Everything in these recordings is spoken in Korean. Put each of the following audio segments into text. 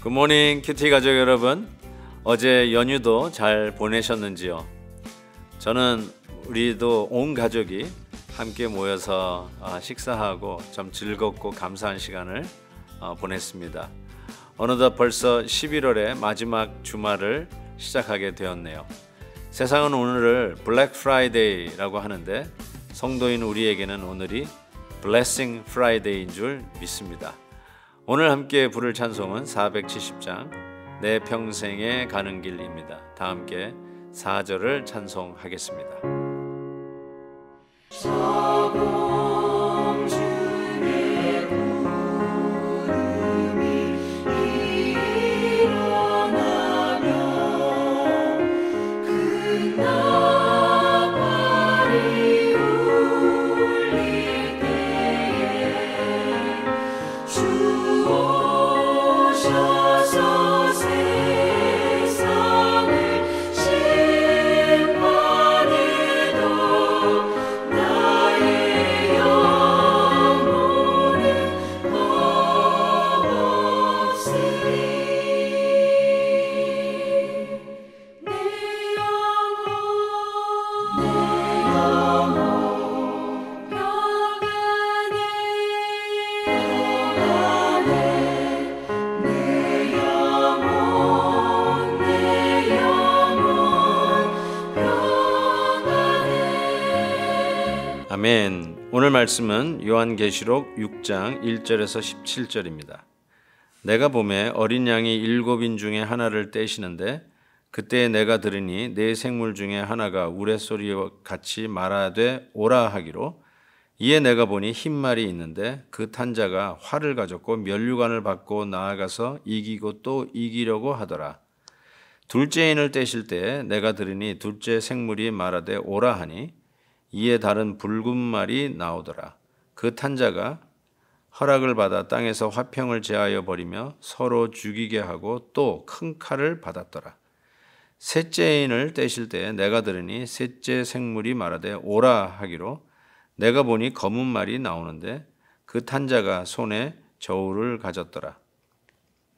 굿모닝 큐티 가족 여러분, 어제 연휴도 잘 보내셨는지요? 저는 우리도 온 가족이 함께 모여서 식사하고 좀 즐겁고 감사한 시간을 보냈습니다. 어느덧 벌써 11월의 마지막 주말을 시작하게 되었네요. 세상은 오늘을 블랙 프라이데이라고 하는데 성도인 우리에게는 오늘이 블레싱 프라이데이인 줄 믿습니다. 오늘 함께 부를 찬송은 470장 내 평생에 가는 길입니다. 다 함께 4절을 찬송하겠습니다. 아멘. 오늘 말씀은 요한계시록 6장 1절에서 17절입니다. 내가 보매 어린 양이 7인 중에 하나를 떼시는데 그때 내가 들으니 네 생물 중에 하나가 우레소리와 같이 말하되 오라 하기로, 이에 내가 보니 흰 말이 있는데 그 탄 자가 활을 가졌고 면류관을 받고 나아가서 이기고 또 이기려고 하더라. 둘째 인을 떼실 때 내가 들으니 둘째 생물이 말하되 오라 하니, 이에 다른 붉은 말이 나오더라. 그 탄 자가 허락을 받아 땅에서 화평을 제하여 버리며 서로 죽이게 하고 또 큰 칼을 받았더라. 셋째 인을 떼실 때 내가 들으니 셋째 생물이 말하되 오라 하기로, 내가 보니 검은 말이 나오는데 그 탄 자가 손에 저울을 가졌더라.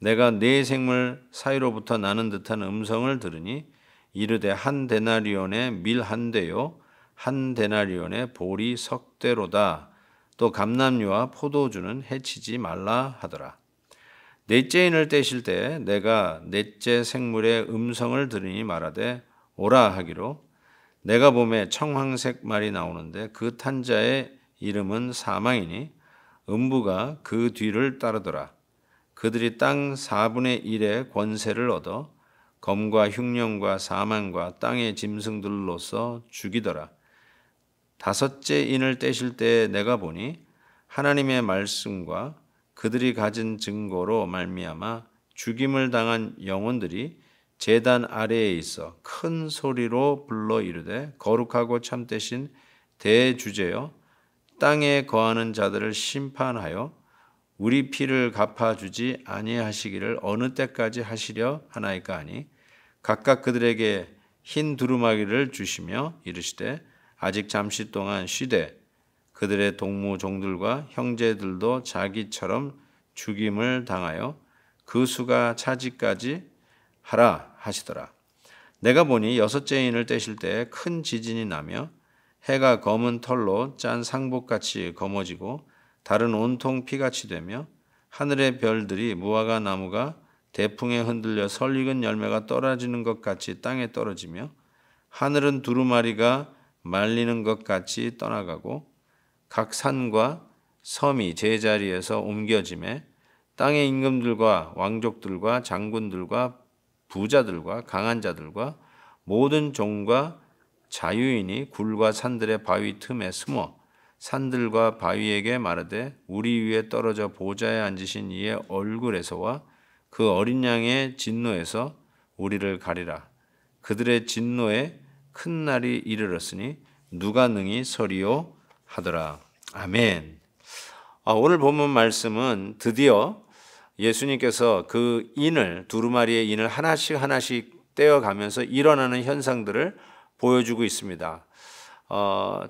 내가 네 생물 사이로부터 나는 듯한 음성을 들으니 이르되 한 데나리온의 밀 한 대요 한 데나리온의 보리 석 대로다. 또 감람류와 포도주는 해치지 말라 하더라. 넷째 인을 떼실 때 내가 넷째 생물의 음성을 들으니 말하되 오라 하기로, 내가 보매 청황색 말이 나오는데 그 탄 자의 이름은 사망이니 음부가 그 뒤를 따르더라. 그들이 땅 4분의 1의 권세를 얻어 검과 흉령과 사망과 땅의 짐승들로서 죽이더라. 다섯째 인을 떼실 때 내가 보니 하나님의 말씀과 그들이 가진 증거로 말미암아 죽임을 당한 영혼들이 제단 아래에 있어 큰 소리로 불러 이르되 거룩하고 참되신 대주제여, 땅에 거하는 자들을 심판하여 우리 피를 갚아주지 아니하시기를 어느 때까지 하시려 하나이까 하니, 각각 그들에게 흰 두루마기를 주시며 이르시되 아직 잠시 동안 쉬되 그들의 동무 종들과 형제들도 자기처럼 죽임을 당하여 그 수가 차지까지 하라 하시더라. 내가 보니 여섯째 인을 떼실 때 큰 지진이 나며 해가 검은 털로 짠 상복같이 검어지고 달은 온통 피같이 되며 하늘의 별들이 무화과 나무가 대풍에 흔들려 설익은 열매가 떨어지는 것 같이 땅에 떨어지며 하늘은 두루마리가 말리는 것 같이 떠나가고 각 산과 섬이 제자리에서 옮겨지매 땅의 임금들과 왕족들과 장군들과 부자들과 강한 자들과 모든 종과 자유인이 굴과 산들의 바위 틈에 숨어 산들과 바위에게 말하되 우리 위에 떨어져 보좌에 앉으신 이의 얼굴에서와 그 어린 양의 진노에서 우리를 가리라. 그들의 진노에 큰 날이 이르렀으니 누가 능히 서리요 하더라. 아멘. 오늘 본문 말씀은 드디어 예수님께서 그 인을, 두루마리의 인을 하나씩 하나씩 떼어가면서 일어나는 현상들을 보여주고 있습니다.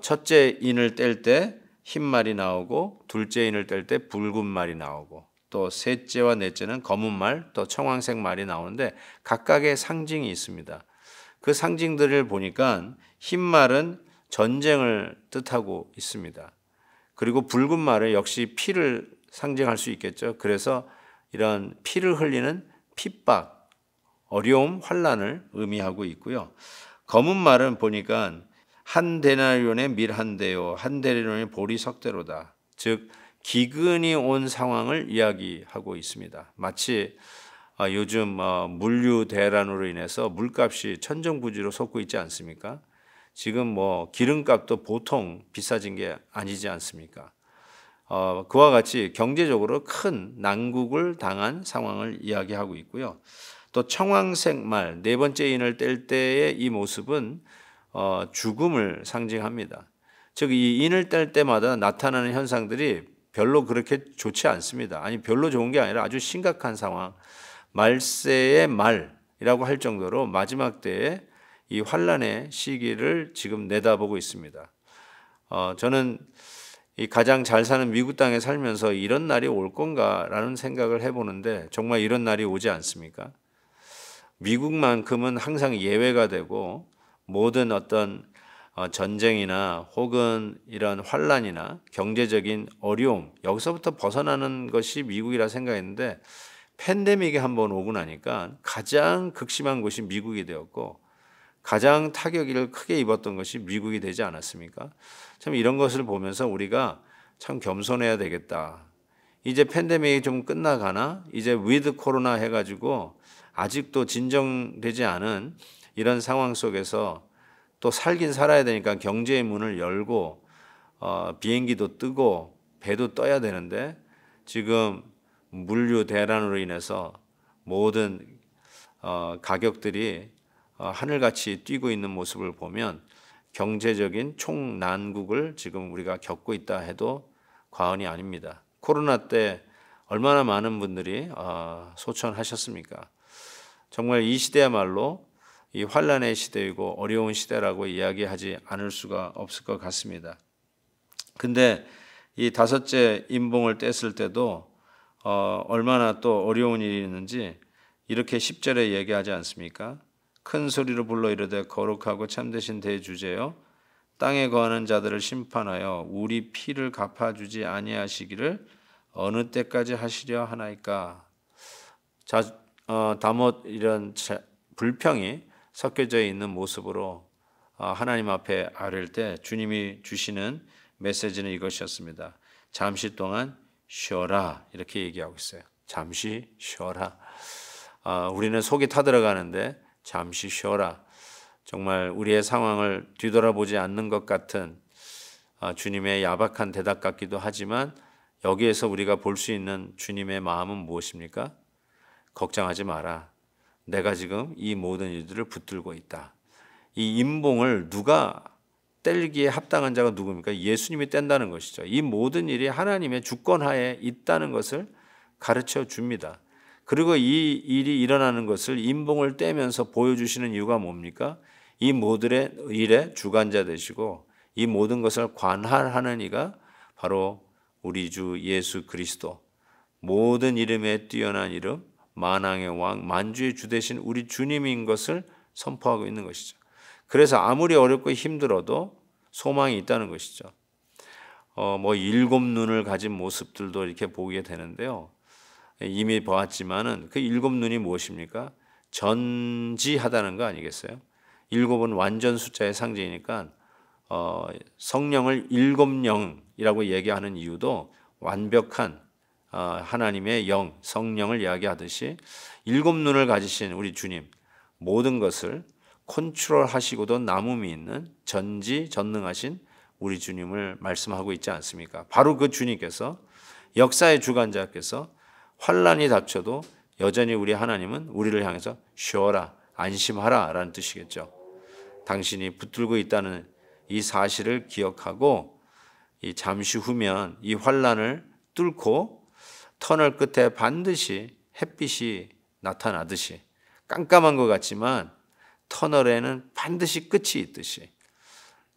첫째 인을 뗄 때 흰 말이 나오고, 둘째 인을 뗄 때 붉은 말이 나오고, 또 셋째와 넷째는 검은 말, 또 청황색 말이 나오는데 각각의 상징이 있습니다. 그 상징들을 보니까 흰 말은 전쟁을 뜻하고 있습니다. 그리고 붉은 말은 역시 피를 상징할 수 있겠죠. 그래서 이런 피를 흘리는 핍박, 어려움, 환난을 의미하고 있고요. 검은 말은 보니까 한 데나리온의 밀 한 대요, 한 데나리온의 보리 석 대로다. 즉 기근이 온 상황을 이야기하고 있습니다. 마치 요즘 물류 대란으로 인해서 물값이 천정부지로 솟고 있지 않습니까? 지금 기름값도 보통 비싸진 게 아니지 않습니까? 그와 같이 경제적으로 큰 난국을 당한 상황을 이야기하고 있고요. 또 청황색 말, 네 번째 인을 뗄 때의 이 모습은 죽음을 상징합니다. 즉 이 인을 뗄 때마다 나타나는 현상들이 별로 그렇게 좋지 않습니다. 아니 별로 좋은 게 아니라 아주 심각한 상황, 말세의 말이라고 할 정도로 마지막 때에 이 환난의 시기를 지금 내다보고 있습니다. 저는 이 가장 잘 사는 미국 땅에 살면서 이런 날이 올 건가라는 생각을 해보는데 정말 이런 날이 오지 않습니까? 미국만큼은 항상 예외가 되고 모든 어떤 전쟁이나 혹은 이런 환난이나 경제적인 어려움 여기서부터 벗어나는 것이 미국이라 생각했는데 팬데믹이 한번 오고 나니까 가장 극심한 곳이 미국이 되었고 가장 타격을 크게 입었던 것이 미국이 되지 않았습니까? 참 이런 것을 보면서 우리가 참 겸손해야 되겠다. 이제 팬데믹이 좀 끝나가나 이제 위드 코로나 해가지고 아직도 진정되지 않은 이런 상황 속에서 또 살긴 살아야 되니까 경제의 문을 열고 비행기도 뜨고 배도 떠야 되는데 지금 물류 대란으로 인해서 모든 가격들이 하늘같이 뛰고 있는 모습을 보면 경제적인 총난국을 지금 우리가 겪고 있다 해도 과언이 아닙니다. 코로나 때 얼마나 많은 분들이 소천하셨습니까? 정말 이 시대야말로 이 환난의 시대이고 어려운 시대라고 이야기하지 않을 수가 없을 것 같습니다. 근데 이 다섯째 인봉을 뗐을 때도 얼마나 또 어려운 일이 있는지 이렇게 10절에 얘기하지 않습니까? 큰 소리로 불러 이르되 거룩하고 참되신 대주제여 땅에 거하는 자들을 심판하여 우리 피를 갚아주지 아니하시기를 어느 때까지 하시려 하나이까. 다못 이런 불평이 섞여져 있는 모습으로 하나님 앞에 아뢰일 때 주님이 주시는 메시지는 이것이었습니다. 잠시 동안 쉬어라 이렇게 얘기하고 있어요. 잠시 쉬어라. 우리는 속이 타들어가는데 잠시 쉬어라. 정말 우리의 상황을 뒤돌아보지 않는 것 같은 주님의 야박한 대답 같기도 하지만 여기에서 우리가 볼 수 있는 주님의 마음은 무엇입니까? 걱정하지 마라. 내가 지금 이 모든 일들을 붙들고 있다. 이 인봉을 누가 뗄기에 합당한 자가 누굽니까? 예수님이 뗀다는 것이죠. 이 모든 일이 하나님의 주권하에 있다는 것을 가르쳐 줍니다. 그리고 이 일이 일어나는 것을 인봉을 떼면서 보여주시는 이유가 뭡니까? 이 모든 일의 주관자 되시고 이 모든 것을 관할하는 이가 바로 우리 주 예수 그리스도, 모든 이름에 뛰어난 이름, 만왕의 왕, 만주의 주 되신 우리 주님인 것을 선포하고 있는 것이죠. 그래서 아무리 어렵고 힘들어도 소망이 있다는 것이죠. 일곱 눈을 가진 모습들도 이렇게 보게 되는데요. 이미 보았지만은 그 일곱 눈이 무엇입니까? 전지하다는 거 아니겠어요? 일곱은 완전 숫자의 상징이니까 성령을 일곱 영이라고 얘기하는 이유도 완벽한 하나님의 영, 성령을 이야기하듯이 일곱 눈을 가지신 우리 주님, 모든 것을 컨트롤하시고도 남음이 있는 전지전능하신 우리 주님을 말씀하고 있지 않습니까? 바로 그 주님께서 역사의 주관자께서 환란이 닥쳐도 여전히 우리 하나님은 우리를 향해서 쉬어라, 안심하라 라는 뜻이겠죠. 당신이 붙들고 있다는 이 사실을 기억하고 이 잠시 후면 이 환란을 뚫고 터널 끝에 반드시 햇빛이 나타나듯이, 깜깜한 것 같지만 터널에는 반드시 끝이 있듯이,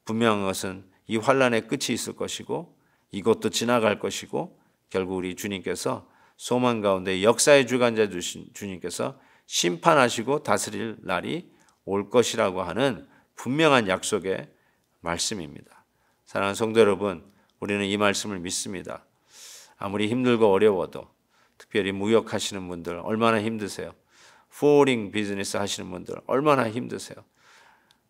분명한 것은 이 환란의 끝이 있을 것이고 이것도 지나갈 것이고 결국 우리 주님께서 소망 가운데 역사의 주관자 주신 주님께서 심판하시고 다스릴 날이 올 것이라고 하는 분명한 약속의 말씀입니다. 사랑하는 성도 여러분, 우리는 이 말씀을 믿습니다. 아무리 힘들고 어려워도, 특별히 무역하시는 분들 얼마나 힘드세요? 포워딩 비즈니스 하시는 분들 얼마나 힘드세요?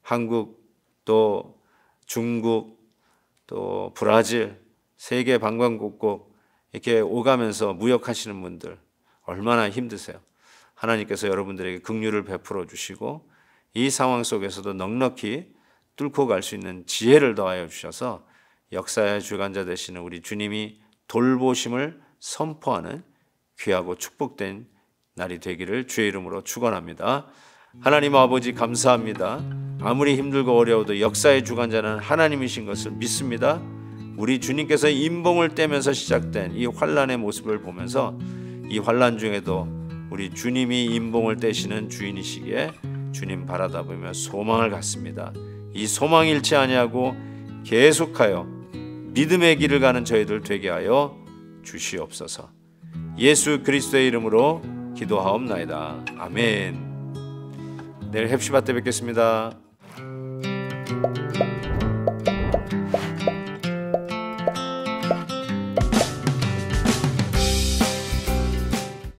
한국, 또 중국, 또 브라질, 세계 방방곡곡 이렇게 오가면서 무역하시는 분들 얼마나 힘드세요? 하나님께서 여러분들에게 긍휼을 베풀어 주시고 이 상황 속에서도 넉넉히 뚫고 갈 수 있는 지혜를 더하여 주셔서 역사의 주관자 되시는 우리 주님이 돌보심을 선포하는 귀하고 축복된 날이 되기를 주의 이름으로 축원합니다. 하나님 아버지 감사합니다. 아무리 힘들고 어려워도 역사의 주관자는 하나님이신 것을 믿습니다. 우리 주님께서 인봉을 떼면서 시작된 이 환란의 모습을 보면서 이 환란 중에도 우리 주님이 인봉을 떼시는 주인이시기에 주님 바라다보며 소망을 갖습니다. 이 소망 잃지 아니하고 계속하여 믿음의 길을 가는 저희들 되게 하여 주시옵소서. 예수 그리스도의 이름으로 기도하옵나이다. 아멘. 내일 heb시바 때 뵙겠습니다.